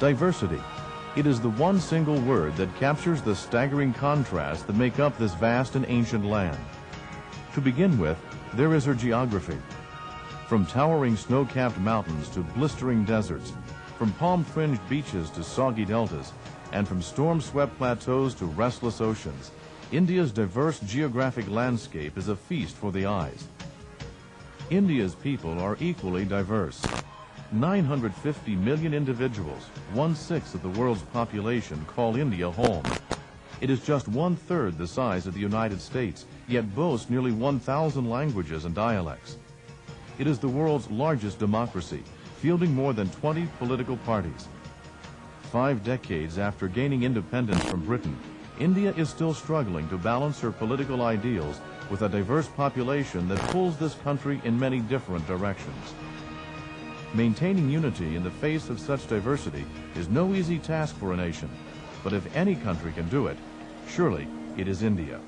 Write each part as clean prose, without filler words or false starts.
Diversity. It is the one single word that captures the staggering contrasts that make up this vast and ancient land. To begin with, there is her geography. From towering snow-capped mountains to blistering deserts, from palm-fringed beaches to soggy deltas, and from storm-swept plateaus to restless oceans, India's diverse geographic landscape is a feast for the eyes. India's people are equally diverse. 950 million individuals, 1/6 of the world's population, call India home. It is just 1/3 the size of the United States, yet boasts nearly 1,000 languages and dialects. It is the world's largest democracy, fielding more than 20 political parties. 5 decades after gaining independence from Britain, India is still struggling to balance her political ideals with a diverse population that pulls this country in many different directions. Maintaining unity in the face of such diversity is no easy task for a nation, but if any country can do it, surely it is India.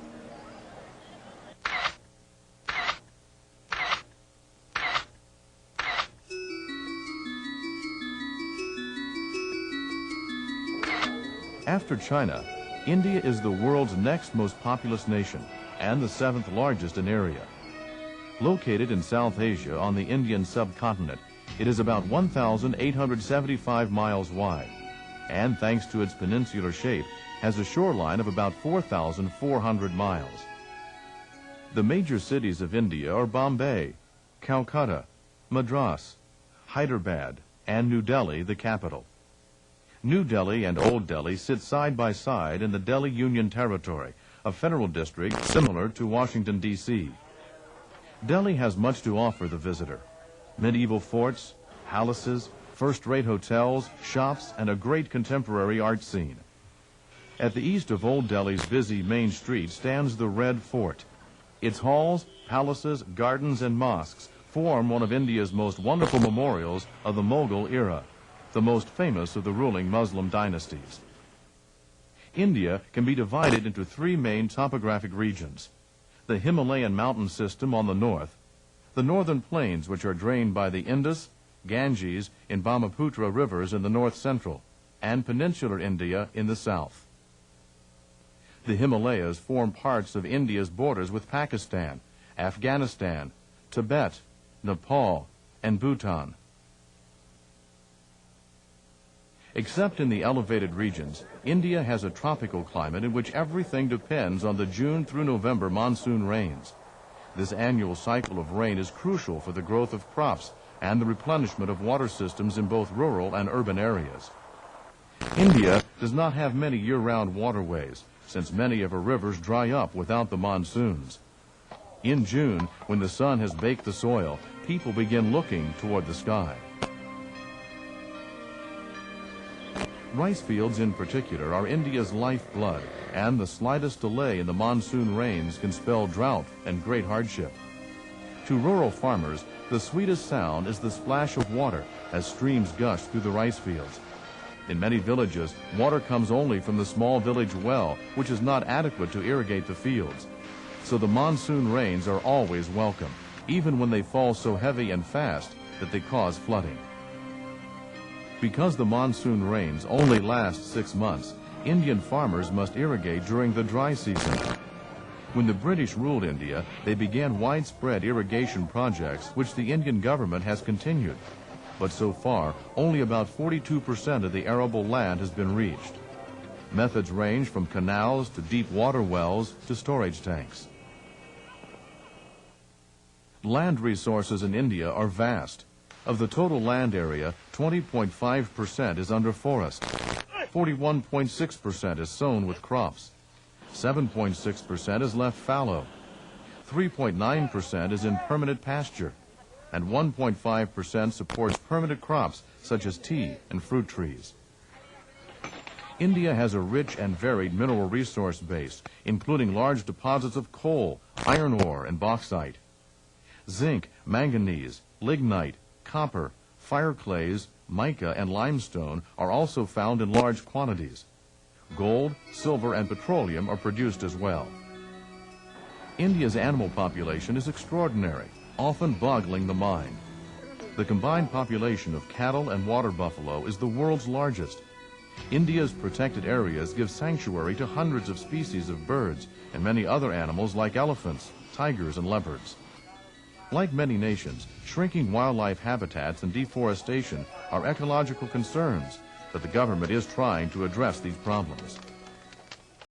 After China, India is the world's next most populous nation and the 7th largest in area. Located in South Asia on the Indian subcontinent, it is about 1,875 miles wide, and thanks to its peninsular shape, has a shoreline of about 4,400 miles. The major cities of India are Bombay, Calcutta, Madras, Hyderabad, and New Delhi, the capital. New Delhi and Old Delhi sit side by side in the Delhi Union Territory, a federal district similar to Washington, D.C. Delhi has much to offer the visitor. Medieval forts, palaces, first-rate hotels, shops, and a great contemporary art scene. At the east of Old Delhi's busy main street stands the Red Fort. Its halls, palaces, gardens, and mosques form one of India's most wonderful memorials of the Mughal era, the most famous of the ruling Muslim dynasties. India can be divided into 3 main topographic regions: the Himalayan mountain system on the north, the northern plains which are drained by the Indus, Ganges, and Brahmaputra rivers in the north-central, and peninsular India in the south. The Himalayas form parts of India's borders with Pakistan, Afghanistan, Tibet, Nepal, and Bhutan. Except in the elevated regions, India has a tropical climate in which everything depends on the June through November monsoon rains. This annual cycle of rain is crucial for the growth of crops and the replenishment of water systems in both rural and urban areas. India does not have many year-round waterways, since many of her rivers dry up without the monsoons. In June, when the sun has baked the soil, people begin looking toward the sky. Rice fields in particular are India's lifeblood, and the slightest delay in the monsoon rains can spell drought and great hardship. To rural farmers, the sweetest sound is the splash of water as streams gush through the rice fields. In many villages, water comes only from the small village well, which is not adequate to irrigate the fields. So the monsoon rains are always welcome, even when they fall so heavy and fast that they cause flooding. Because the monsoon rains only last 6 months, Indian farmers must irrigate during the dry season. When the British ruled India, they began widespread irrigation projects which the Indian government has continued. But so far, only about 42% of the arable land has been reached. Methods range from canals to deep water wells to storage tanks. Land resources in India are vast. Of the total land area, 20.5% is under forest, 41.6% is sown with crops, 7.6% is left fallow, 3.9% is in permanent pasture, and 1.5% supports permanent crops such as tea and fruit trees. India has a rich and varied mineral resource base, including large deposits of coal, iron ore, and bauxite. Zinc, manganese, lignite, copper, fireclays, mica, and limestone are also found in large quantities. Gold, silver, and petroleum are produced as well. India's animal population is extraordinary, often boggling the mind. The combined population of cattle and water buffalo is the world's largest. India's protected areas give sanctuary to hundreds of species of birds and many other animals like elephants, tigers, and leopards. Like many nations, shrinking wildlife habitats and deforestation are ecological concerns, but the government is trying to address these problems.